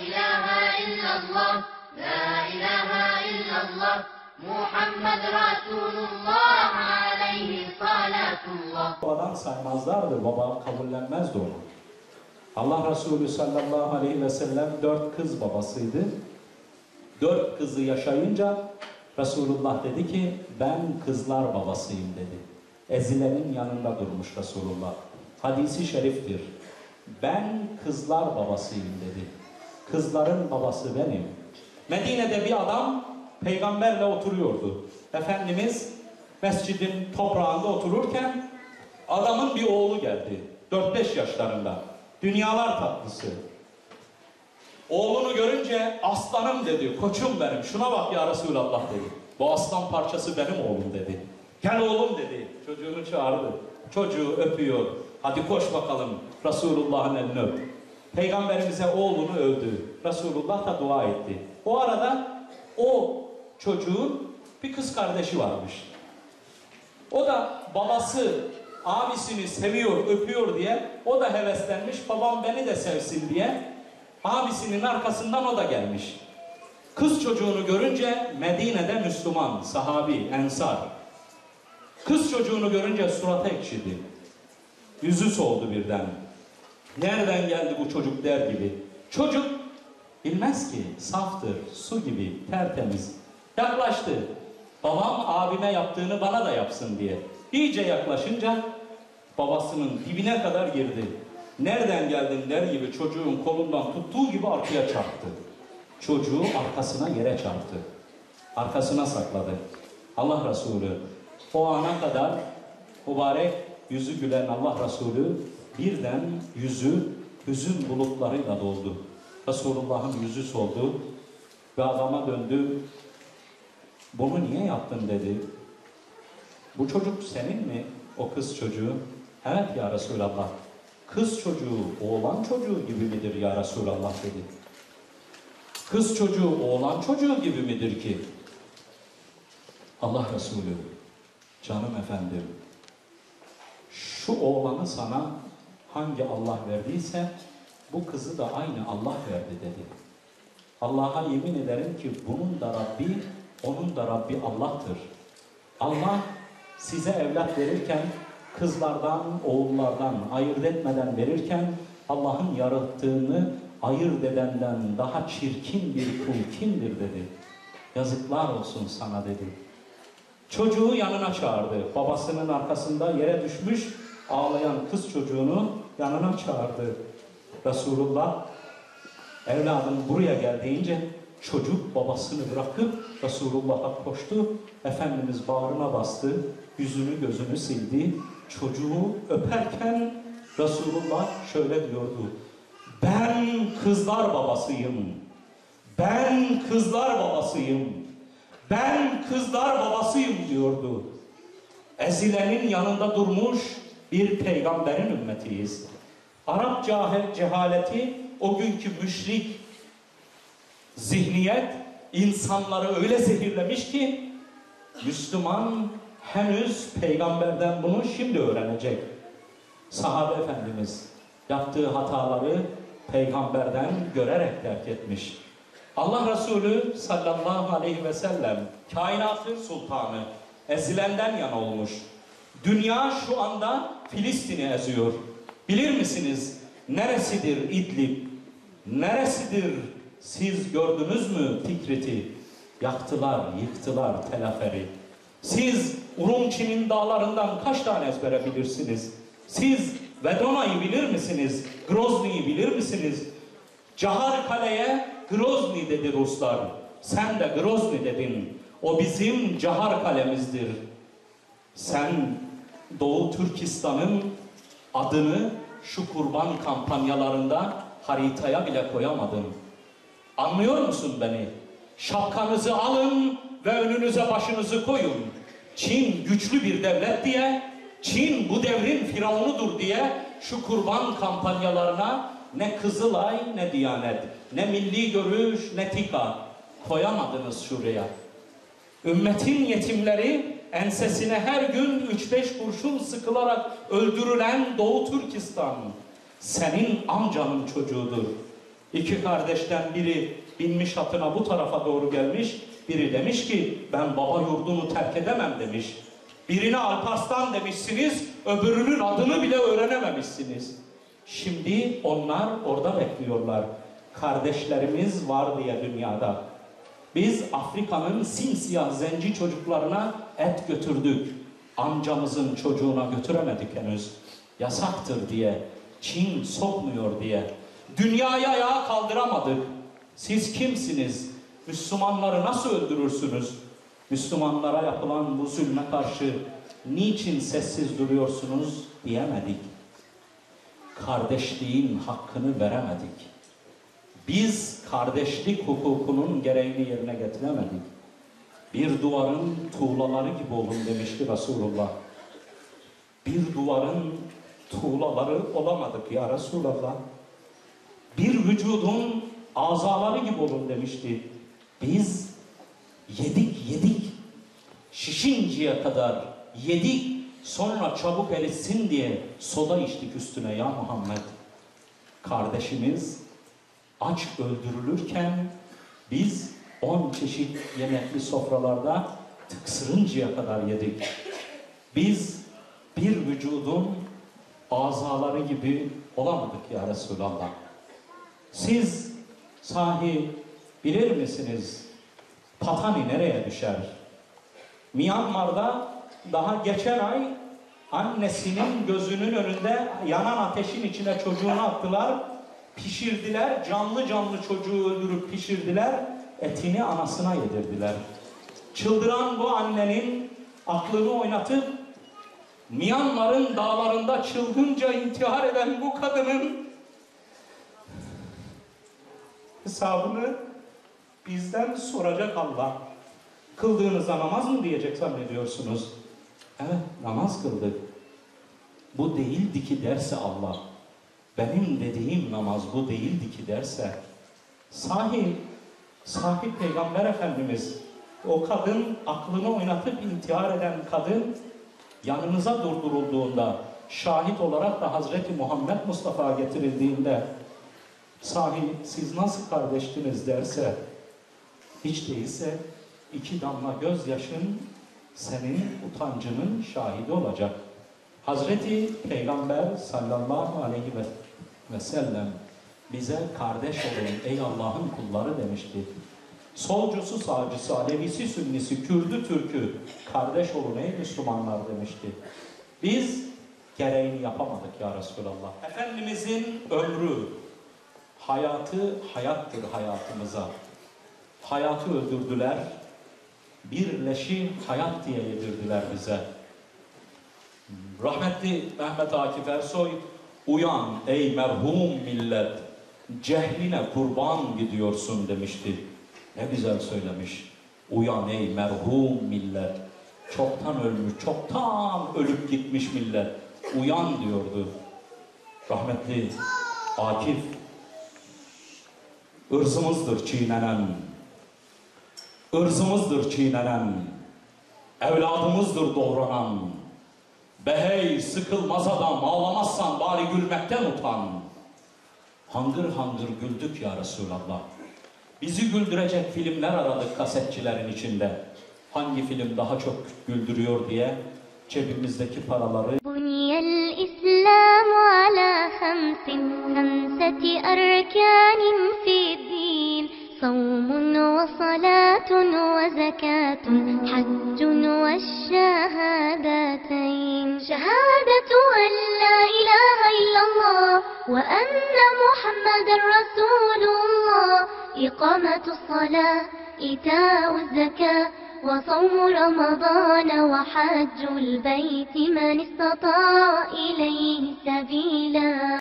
ilahe illallah, la ilahe illallah, Muhammed Resulullah aleyhi salatullah. Babadan saymazlardı, baba kabullenmezdi onu. Allah Resulü sallallahu aleyhi ve sellem 4 kız babasıydı. 4 kızı yaşayınca Resulullah dedi ki ben kızlar babasıyım dedi. Ezilenin yanında durmuş Resulullah. Hadisi şeriftir. Ben kızlar babasıyım dedi. Kızların babası benim. Medine'de bir adam peygamberle oturuyordu. Efendimiz mescidin toprağında otururken adamın bir oğlu geldi. 4-5 yaşlarında. Dünyalar tatlısı. Oğlunu görünce aslanım dedi, koçum benim, şuna bak ya Resulallah dedi. Bu aslan parçası benim oğlum dedi. Gel oğlum dedi, çocuğunu çağırdı. Çocuğu öpüyor, hadi koş bakalım Resulullah'ın elini öp. Peygamberimize oğlunu övdü. Resulullah da dua etti. O arada o çocuğun bir kız kardeşi varmış. O da babası abisini seviyor, öpüyor diye o da heveslenmiş, babam beni de sevsin diye abisinin arkasından o da gelmiş. Kız çocuğunu görünce Medine'de Müslüman, sahabi, ensar. Kız çocuğunu görünce suratı ekşidi. Yüzü soğudu birden. Nereden geldi bu çocuk der gibi. Çocuk bilmez ki, saftır, su gibi, tertemiz. Yaklaştı. Babam abime yaptığını bana da yapsın diye. İyice yaklaşınca babasının dibine kadar girdi. Nereden geldin der gibi çocuğun kolundan tuttuğu gibi arkaya çarptı. Çocuğu arkasına yere çarptı. Arkasına sakladı. Allah Resulü o ana kadar mübarek yüzü gülen Allah Resulü birden yüzü hüzün bulutlarıyla doldu. Resulullah'ın yüzü soldu ve adama döndü. Bunu niye yaptın dedi. Bu çocuk senin mi? O kız çocuğu. Evet ya Resulallah. Kız çocuğu oğlan çocuğu gibi midir ya Resulallah dedi. Kız çocuğu oğlan çocuğu gibi midir ki? Allah Resulü, canım efendim, şu oğlanı sana hangi Allah verdiyse bu kızı da aynı Allah verdi dedi. Allah'a yemin ederim ki bunun da Rabbi, onun da Rabbi Allah'tır. Allah size evlat verirken kızlardan, oğullardan ayırt etmeden verirken Allah'ın yarattığını ayırt edenden daha çirkin bir kul kimdir dedi. Yazıklar olsun sana dedi. Çocuğu yanına çağırdı. Babasının arkasında yere düşmüş ağlayan kız çocuğunu yanına çağırdı. Resulullah evladım buraya gel deyince çocuk babasını bırakıp Resulullah'a koştu. Efendimiz bağrına bastı. Yüzünü gözünü sildi. Çocuğu öperken Resulullah şöyle diyordu. Ben kızlar babasıyım. Ben kızlar babasıyım. Ben kızlar babasıyım diyordu. Ezilenin yanında durmuş bir peygamberin ümmetiyiz. Arap cehaleti, o günkü müşrik zihniyet insanları öyle zehirlemiş ki Müslüman henüz peygamberden bunu şimdi öğrenecek. Sahabe Efendimiz yaptığı hataları peygamberden görerek terk etmiş. Allah Resulü sallallahu aleyhi ve sellem kainatın sultanı, ezilenden yana olmuş. Dünya şu anda Filistin'i eziyor. Bilir misiniz neresidir İdlib? Neresidir siz gördünüz mü Tikrit'i? Yaktılar, yıktılar Telaferi. Siz Urumçi'nin dağlarından kaç tane ezbere bilirsiniz? Siz Vedona'yı bilir misiniz? Grozny'yi bilir misiniz? Caharkale'ye Grozny dedi Ruslar. Sen de Grozny dedin. O bizim Caharkale'mizdir. Sen Doğu Türkistan'ın adını şu kurban kampanyalarında haritaya bile koyamadın. Anlıyor musun beni? Şapkanızı alın ve önünüze başınızı koyun. Çin güçlü bir devlet diye, Çin bu devrin firavunudur diye şu kurban kampanyalarına ne Kızılay ne Diyanet, ne Milli Görüş ne TİKA koyamadınız şuraya. Ümmetin yetimleri ensesine her gün 3-5 kurşun sıkılarak öldürülen Doğu Türkistan senin amcanın çocuğudur. İki kardeşten biri binmiş atına bu tarafa doğru gelmiş. Biri demiş ki ben baba yurdunu terk edemem demiş. Birine Alparslan demişsiniz, öbürünün adını bile öğrenememişsiniz. Şimdi onlar orada bekliyorlar. Kardeşlerimiz var diye dünyada. Biz Afrika'nın simsiyah zenci çocuklarına et götürdük. Amcamızın çocuğuna götüremedik henüz. Yasaktır diye, Çin sokmuyor diye. Dünyayı ayağa kaldıramadık. Siz kimsiniz? Müslümanları nasıl öldürürsünüz? Müslümanlara yapılan bu zulme karşı niçin sessiz duruyorsunuz diyemedik. Kardeşliğin hakkını veremedik. Biz kardeşlik hukukunun gereğini yerine getiremedik. Bir duvarın tuğlaları gibi olun demişti Resulullah. Bir duvarın tuğlaları olamadık ya Resulullah. Bir vücudun azaları gibi olun demişti. Biz yedik. Şişinceye kadar yedik. Sonra çabuk eritsin diye soda içtik üstüne ya Muhammed. Kardeşimiz aç öldürülürken biz 10 çeşit yemekli sofralarda tıksırıncaya kadar yedik. Biz bir vücudun azaları gibi olamadık ya Resulallah. Siz sahi bilir misiniz Patani nereye düşer? Myanmar'da daha geçen ay annesinin gözünün önünde yanan ateşin içine çocuğunu attılar. Pişirdiler, canlı çocuğu öldürüp pişirdiler, etini anasına yedirdiler. Çıldıran bu annenin aklını oynatıp Myanmar'ın dağlarında çılgınca intihar eden bu kadının hesabını bizden soracak Allah. Kıldığınızda namaz mı diyecek zannediyorsunuz? Evet, namaz kıldık. Bu değildi ki derse Allah. Benim dediğim namaz bu değildi ki derse. Sahi Peygamber Efendimiz, o kadın aklını oynatıp intihar eden kadın yanınıza durdurulduğunda, şahit olarak da Hazreti Muhammed Mustafa getirildiğinde sahi siz nasıl kardeştiniz derse, hiç değilse 2 damla gözyaşın senin utancının şahidi olacak. Hazreti Peygamber sallallahu aleyhi ve sellem bize kardeş olun ey Allah'ın kulları demişti. Solcusu, sağcısı, Alevisi, Sünnisi, Kürdü, Türkü kardeş olun ey Müslümanlar demişti. Biz gereğini yapamadık ya Resulallah. Efendimizin ömrü, hayatı hayattır hayatımıza. Hayatı öldürdüler, bir leşi hayat diye yedirdiler bize. Rahmetli Mehmet Akif Ersoy, uyan ey merhum millet, cehline kurban gidiyorsun demişti. Ne güzel söylemiş. Uyan ey merhum millet, çoktan ölmüş, çoktan ölüp gitmiş millet. Uyan diyordu. Rahmetli Akif, ırzımızdır çiğnenen, evladımızdır doğranan. Be hey sıkılmaz adam, ağlamazsan bari gülmekten utan. Hangır hangır güldük ya Resulallah. Bizi güldürecek filmler aradık kasetçilerin içinde. Hangi film daha çok güldürüyor diye cebimizdeki paraları... Buniyel İslamu ala hamseti erkanin fi'd-din. صوم وصلاة وزكاة حج والشهادتين شهادة أن لا إله إلا الله وأن محمد رسول الله إقامة الصلاة إيتاء الزكاة وصوم رمضان وحج البيت من استطاع إليه سبيلا